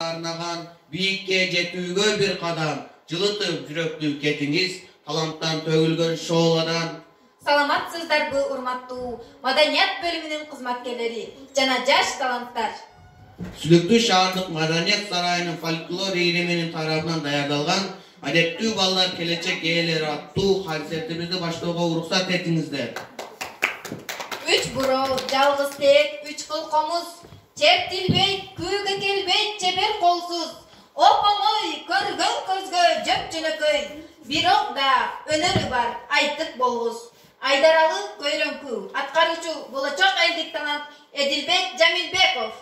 арнаған биікке жетүүгө bir qadam, жылытып жүрөктүү кетиңиz, таланттан төгүлгөн шоуладан. Саламатсыздар bu урматтуу маданият бөлүмүнүн кызматкерлери жана жаш таланттар. Сүлүктүү шаардык маданият сарайынын фольклор ийриминин тарабынан даярдалган Адептүү балдар келечек ээлери аттуу концертибизди баштоого уруксат этиңиздер. 3 буроо, жалгыз тек, 3 кыл комуз, чертилбейт, күүгө келбейт, чебер колсуз. Оп-оңой, көргөн көзгө жөп-жөнөкөй, бирок да өнөрү бар, айтып болгус. Айдаралы көйрөңкү, аткаруучу болочок элдик талант Эдилбек Жамилбеков.